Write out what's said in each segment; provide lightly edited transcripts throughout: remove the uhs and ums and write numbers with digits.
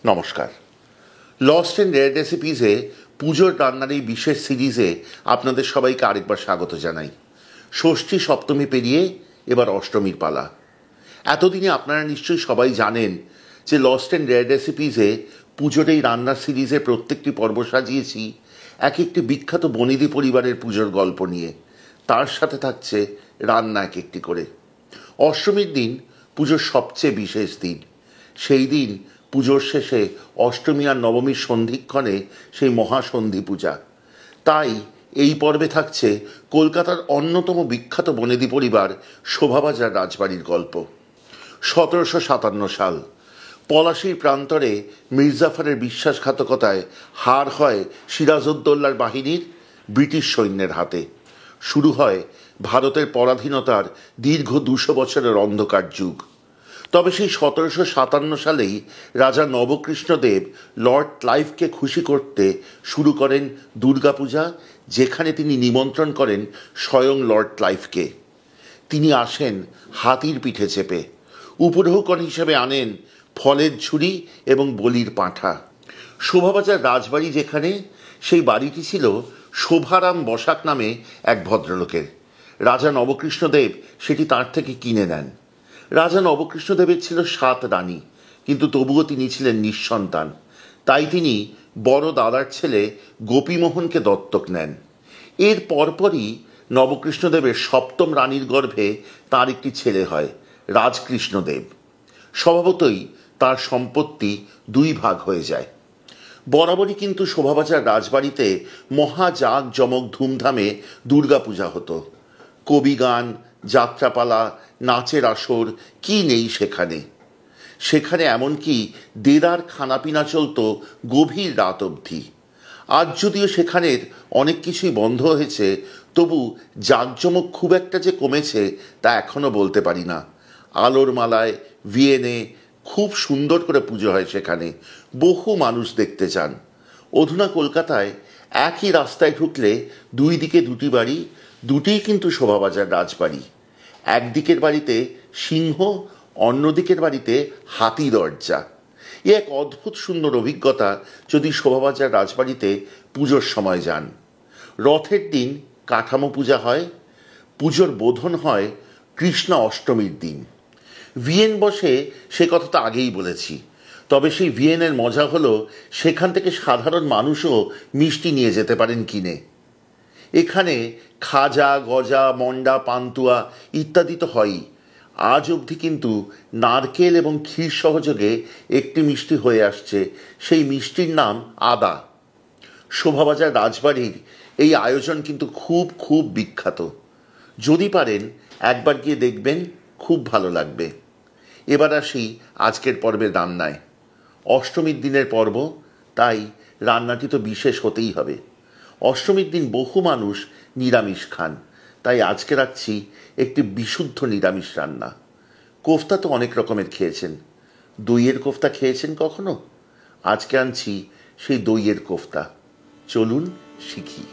নমস্কার। Lost and rare রেসিপিসে পুজোর রান্নার এই বিশেষ সিরিজে আপনাদের সবাইকে আরেকবার স্বাগত জানাই। ষষ্ঠী সপ্তমী পেরিয়ে এবার অষ্টমীর পালা। এতদিনে আপনারা নিশ্চয়ই সবাই জানেন যে লস্ট অ্যান্ড রেয়ার রেসিপিসে পুজোর এই রান্নার সিরিজে প্রত্যেকটি পর্ব সাজিয়েছি এক একটি বিখ্যাত বনেদি পরিবারের পুজোর গল্প নিয়ে। তার সাথে থাকছে রান্না এক একটি করে। অষ্টমীর দিন পুজোর সবচেয়ে বিশেষ দিন। সেই দিন পুজোর শেষে অষ্টমী আর নবমীর সন্ধিক্ষণে সেই মহাসন্ধি পূজা। তাই এই পর্বে থাকছে কলকাতার অন্যতম বিখ্যাত বনেদি পরিবার শোভাবাজার রাজবাড়ির গল্প। 1757 সাল পলাশীর প্রান্তরে মির্জাফরের বিশ্বাসঘাতকতায় হার হয় সিরাজউদ্দৌলার বাহিনীর ব্রিটিশ সৈন্যের হাতে। শুরু হয় ভারতের পরাধীনতার দীর্ঘ 200 বছরের অন্ধকার যুগ। তবে সেই 1757 সালেই রাজা নবকৃষ্ণদেব লর্ড ক্লাইভকে খুশি করতে শুরু করেন দুর্গাপূজা, যেখানে তিনি নিমন্ত্রণ করেন স্বয়ং লর্ড ক্লাইভকে। তিনি আসেন হাতির পিঠে চেপে, উপঢৌকন হিসেবে আনেন ফলের ঝুড়ি এবং বলির পাঁঠা। শোভাবাজার রাজবাড়ি যেখানে, সেই বাড়িটি ছিল শোভারাম বসাক নামে এক ভদ্রলোকের। রাজা নবকৃষ্ণদেব সেটি তার থেকে কিনে নেন। রাজা নবকৃষ্ণদেবের ছিল 7 রানী, কিন্তু তবুও তিনি ছিলেন নিঃসন্তান। তাই তিনি বড় দাদার ছেলে গোপীমোহনকে দত্তক নেন। এর পরপরই নবকৃষ্ণদেবের 7ম রানীর গর্ভে তার একটি ছেলে হয়, রাজকৃষ্ণদেব। স্বভাবতই তার সম্পত্তি 2 ভাগ হয়ে যায়। বরাবরই কিন্তু শোভাবাজার রাজবাড়িতে মহা জাঁকজমক ধুমধামে দুর্গাপূজা হতো। কবিগান, যাত্রাপালা, নাচের আসর, কি নেই সেখানে। সেখানে এমনকি দেদার খানাপিনা চলত গভীর রাত অবধি। আজ যদিও সেখানের অনেক কিছুই বন্ধ হয়েছে, তবু জাঁকজমক খুব একটা যে কমেছে তা এখনও বলতে পারি না। আলোর মালায় ভিয়েনে খুব সুন্দর করে পুজো হয় সেখানে। বহু মানুষ দেখতে চান। অধুনা কলকাতায় একই রাস্তায় ঢুকলে 2 দিকে 2টি বাড়ি, দুটিই কিন্তু শোভাবাজার রাজবাড়ি। একদিকের বাড়িতে সিংহ, অন্যদিকের বাড়িতে হাতি দরজা। এ এক অদ্ভুত সুন্দর অভিজ্ঞতা যদি শোভাবাজার রাজবাড়িতে পুজোর সময় যান। রথের দিন কাঠামো পূজা হয়। পুজোর বোধন হয় কৃষ্ণা অষ্টমীর দিন। ভিয়েন বসে, সে কথা তো আগেই বলেছি। তবে সেই ভিয়েনের মজা হলো সেখান থেকে সাধারণ মানুষও মিষ্টি নিয়ে যেতে পারেন কিনে। এখানে খাজা, গজা, মন্ডা, পান্তুয়া ইত্যাদি তো হয়ই। আজ অবধি কিন্তু নারকেল এবং ক্ষীর সহযোগে একটি মিষ্টি হয়ে আসছে, সেই মিষ্টির নাম আদা। শোভাবাজার রাজবাড়ির এই আয়োজন কিন্তু খুব খুব বিখ্যাত। যদি পারেন একবার গিয়ে দেখবেন, খুব ভালো লাগবে। এবার আসি আজকের পর্বের রান্নায়। অষ্টমীর দিনের পর্ব, তাই রান্নাটি তো বিশেষ হতেই হবে। অষ্টমীর দিন বহু মানুষ নিরামিষ খান, তাই আজকে রাখছি একটি বিশুদ্ধ নিরামিষ রান্না। কোফতা তো অনেক রকমের খেয়েছেন। দইয়ের কোফতা খেয়েছেন কখনো? আজকে আনছি সেই দইয়ের কোফতা। চলুন শিখি।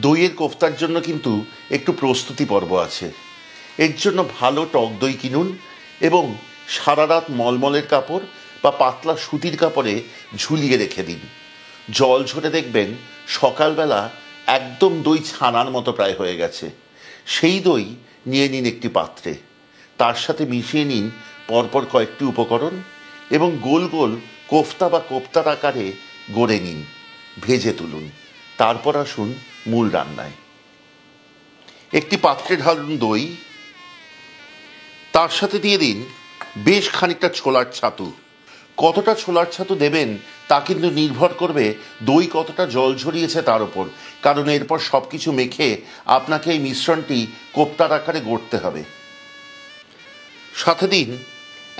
দইয়ের কোফতার জন্য কিন্তু একটু প্রস্তুতি পর্ব আছে। এর জন্য ভালো টক দই কিনুন এবং সারা রাত মলমলের কাপড় বা পাতলা সুতির কাপড়ে ঝুলিয়ে রেখে দিন। জল ঝরে দেখবেন সকালবেলা একদম দই ছানার মতো প্রায় হয়ে গেছে। সেই দই নিয়ে নিন একটি পাত্রে। তার সাথে মিশিয়ে নিন পরপর কয়েকটি উপকরণ। এবং গোল গোল কোফতা বা কোপ্তার আকারে গড়ে নিন, ভেজে তুলুন। তারপর আসুন মূল রান্নায়। একটি পাত্রে ঢালুন দই, তার সাথে দিয়ে দিন বেশ খানিকটা ছোলার ছাতু। কতটা ছোলার ছাতু দেবেন তা কিন্তু নির্ভর করবে দই কতটা জল ঝরিয়েছে তার উপর, কারণ এরপর সব কিছু মেখে আপনাকে এই মিশ্রণটি কোপ্তার আকারে গড়তে হবে। সাথে দিন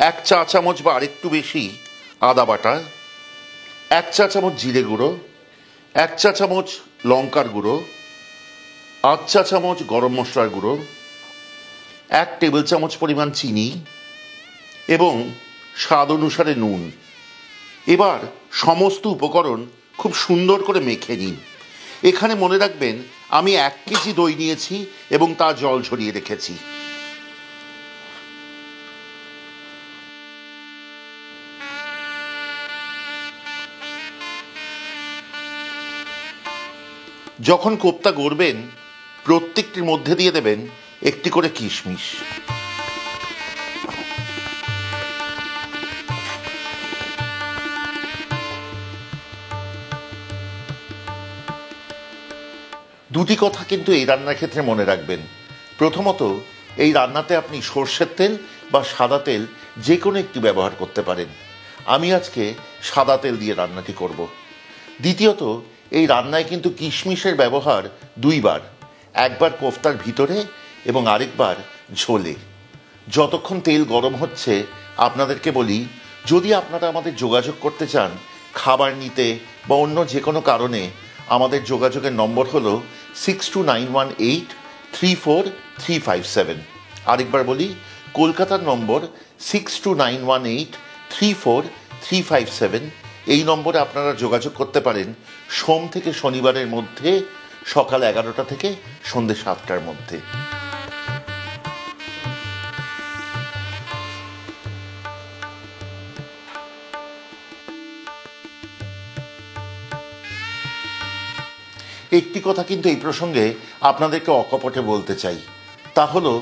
1 চা চামচ বা আরেকটু বেশি আদা বাটা, 1 চা চামচ জিরে গুঁড়ো, 1 চা চামচ লঙ্কার গুঁড়ো, 8 চা চামচ গরম মশলার গুঁড়ো, 1 টেবিল চামচ পরিমাণ চিনি এবং স্বাদ অনুসারে নুন। এবার সমস্ত উপকরণ খুব সুন্দর করে মেখে নিন। এখানে মনে রাখবেন আমি 1 কেজি দই নিয়েছি এবং তা জল ঝরিয়ে রেখেছি। যখন কোপ্তা গড়বেন প্রত্যেকটির মধ্যে দিয়ে দেবেন একটি করে কিশমিশ। দুটি কথা কিন্তু এই রান্নার ক্ষেত্রে মনে রাখবেন। প্রথমত, এই রান্নাতে আপনি সর্ষের তেল বা সাদা তেল যে কোনো একটি ব্যবহার করতে পারেন। আমি আজকে সাদা তেল দিয়ে রান্নাটি করব। দ্বিতীয়ত, এই রান্নায় কিন্তু কিশমিশের ব্যবহার 2 বার, একবার কোফতার ভিতরে এবং আরেকবার ঝোলে। যতক্ষণ তেল গরম হচ্ছে আপনাদেরকে বলি, যদি আপনারা আমাদের যোগাযোগ করতে চান খাবার নিতে বা অন্য যে কোনো কারণে, আমাদের যোগাযোগের নম্বর হলো 6291834357। আরেকবার বলি, কলকাতার নম্বর 6291834357। এই নম্বরে আপনারা যোগাযোগ করতে পারেন সোম থেকে শনিবারের মধ্যে সকাল 11টা থেকে সন্ধ্যে 7টার মধ্যে। একটি কথা কিন্তু এই প্রসঙ্গে আপনাদেরকে অকপটে বলতে চাই, তা হলো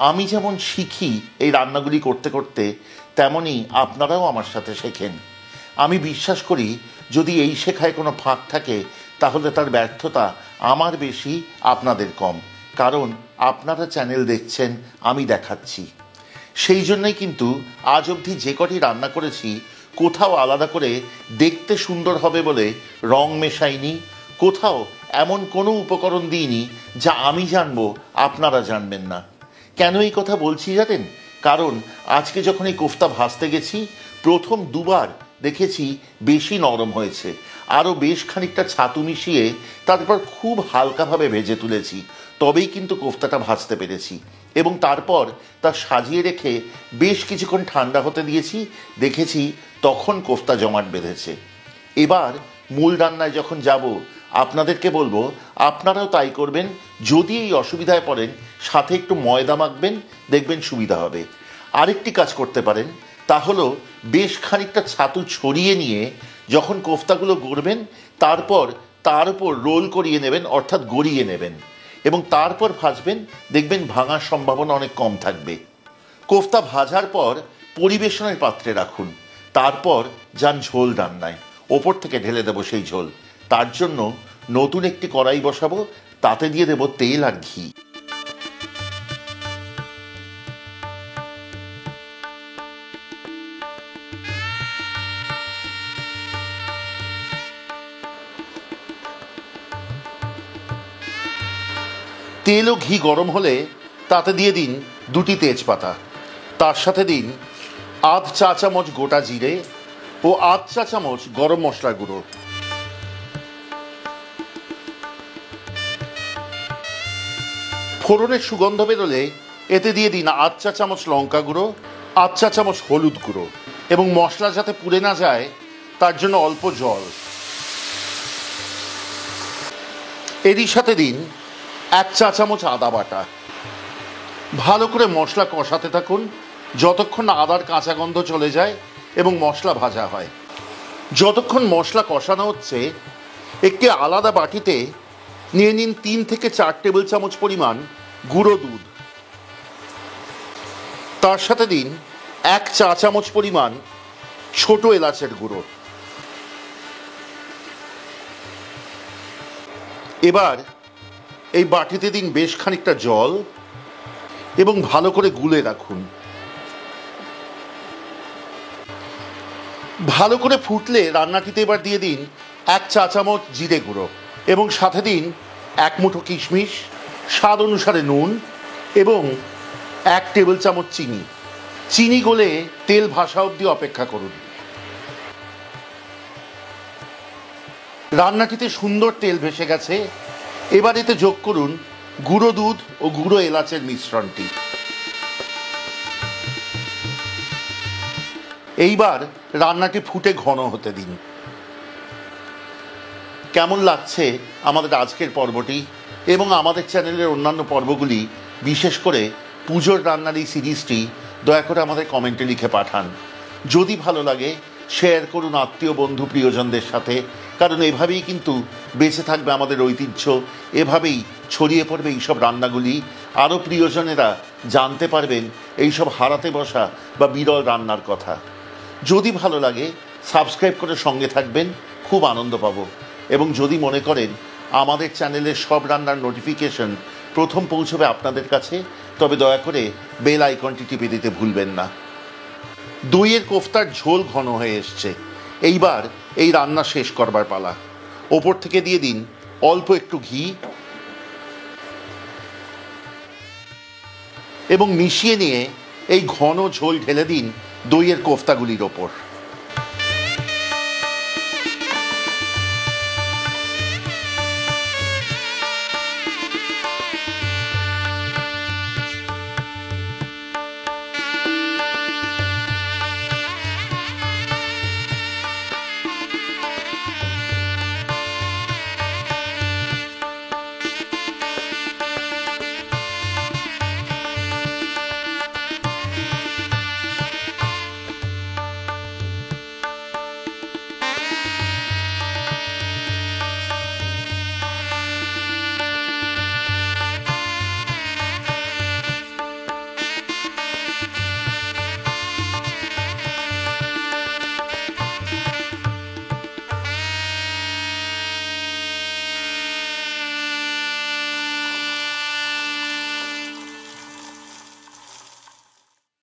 আমি যেমন শিখি এই রান্নাগুলি করতে করতে, তেমনি আপনারাও আমার সাথে শেখেন। আমি বিশ্বাস করি যদি এই শেখায় কোনো ফাঁক থাকে তাহলে তার ব্যর্থতা আমার বেশি, আপনাদের কম, কারণ আপনারা চ্যানেল দেখছেন, আমি দেখাচ্ছি। সেই জন্যই কিন্তু আজ অবধি যে কটি রান্না করেছি কোথাও আলাদা করে দেখতে সুন্দর হবে বলে রং মেশাইনি, কোথাও এমন কোনো উপকরণ দিইনি যা আমি জানবো আপনারা জানবেন না। কেন এই কথা বলছি জানেন? কারণ আজকে যখন এই কোফতা ভাজতে গেছি প্রথম 2 বার দেখেছি বেশি নরম হয়েছে, আরও বেশ খানিকটা ছাতু মিশিয়ে তারপর খুব হালকাভাবে ভেজে তুলেছি, তবেই কিন্তু কোফতাটা ভাজতে পেরেছি। এবং তারপর তা সাজিয়ে রেখে বেশ কিছুক্ষণ ঠান্ডা হতে দিয়েছি, দেখেছি তখন কোফতা জমাট বেঁধেছে। এবার মূল রান্নায় যখন যাব আপনাদেরকে বলবো আপনারাও তাই করবেন। যদি এই অসুবিধায় পড়েন সাথে একটু ময়দা মাখবেন, দেখবেন সুবিধা হবে। আরেকটি কাজ করতে পারেন, তা হলো বেশ খানিকটা ছাতু ছড়িয়ে নিয়ে যখন কোফতাগুলো গড়বেন তারপর তার উপর রোল করিয়ে নেবেন, অর্থাৎ গড়িয়ে নেবেন এবং তারপর ভাজবেন, দেখবেন ভাঙার সম্ভাবনা অনেক কম থাকবে। কোফতা ভাজার পর পরিবেশনের পাত্রে রাখুন, তারপর যান ঝোল রান্নায়, ওপর থেকে ঢেলে দেবো সেই ঝোল। তার জন্য নতুন একটি কড়াই বসাবো, তাতে দিয়ে দেবো তেল আর ঘি। তেল ও ঘি গরম হলে তাতে দিয়ে দিন 2টি তেজপাতা, তার সাথে দিন 1/2 চা চামচ গোটা জিরে ও 1/2 চা চামচ গরম মশলা গুঁড়ো। ফোড়নের সুগন্ধ বেরোলে এতে দিয়ে দিন 1/2 চা চামচ লঙ্কা গুঁড়ো, 1/2 চা চামচ হলুদ গুঁড়ো এবং মশলা যাতে পুড়ে না যায় তার জন্য অল্প জল। এরই সাথে দিন 1 চা চামচ আদা বাটা। ভালো করে মশলা কষাতে থাকুন যতক্ষণ না আদার কাঁচা গন্ধ চলে যায় এবং মশলা ভাজা হয়। যতক্ষণ মশলা কষানো হচ্ছে একটি আলাদা বাটিতে নিয়ে নিন 3 থেকে 4 টেবিল চামচ পরিমাণ গুঁড়ো দুধ। তার সাথে দিন 1 চা চামচ পরিমাণ ছোট এলাচের গুঁড়ো। এবার এই বাটিতে দিন বেশ খানিকটা জল এবং ভালো করে গুলে রাখুন। ভালো করে ফুটলে রান্নাটিতে এবার দিয়ে দিন 1 চা চামচ জিরে গুঁড়ো এবং সাথে দিন 1 মুঠো কিশমিশ, স্বাদ অনুসারে নুন এবং 1 টেবিল চামচ চিনি। চিনি গলে তেল ভাসা অবধি অপেক্ষা করুন। রান্নাটিতে সুন্দর তেল ভেসে গেছে। এবার এতে যোগ করুন গুঁড়ো দুধ ও গুঁড়ো এলাচের মিশ্রণটি। এইবার রান্নাটি ফুটে ঘন হতে দিন। কেমন লাগছে আমাদের আজকের পর্বটি এবং আমাদের চ্যানেলের অন্যান্য পর্বগুলি, বিশেষ করে পুজোর রান্নার এই সিরিজটি দয়া করে আমাদের কমেন্টে লিখে পাঠান। যদি ভালো লাগে শেয়ার করুন আত্মীয় বন্ধু প্রিয়জনদের সাথে, কারণ এভাবেই কিন্তু বেঁচে থাকবে আমাদের ঐতিহ্য, এভাবেই ছড়িয়ে পড়বে এইসব রান্নাগুলি। আরও প্রিয়জনেরা জানতে পারবেন এইসব হারাতে বসা বা বিরল রান্নার কথা। যদি ভালো লাগে সাবস্ক্রাইব করে সঙ্গে থাকবেন, খুব আনন্দ পাবো। এবং যদি মনে করেন আমাদের চ্যানেলের সব রান্নার নোটিফিকেশন প্রথম পৌঁছবে আপনাদের কাছে, তবে দয়া করে বেল আইকনটি টিপে দিতে ভুলবেন না। দইয়ের কোফতার ঝোল ঘন হয়ে এসছে। এইবার এই রান্না শেষ করবার পালা। ওপর থেকে দিয়ে দিন অল্প একটু ঘি এবং মিশিয়ে নিয়ে এই ঘন ঝোল ঢেলে দিন দইয়ের কোফতাগুলির ওপর।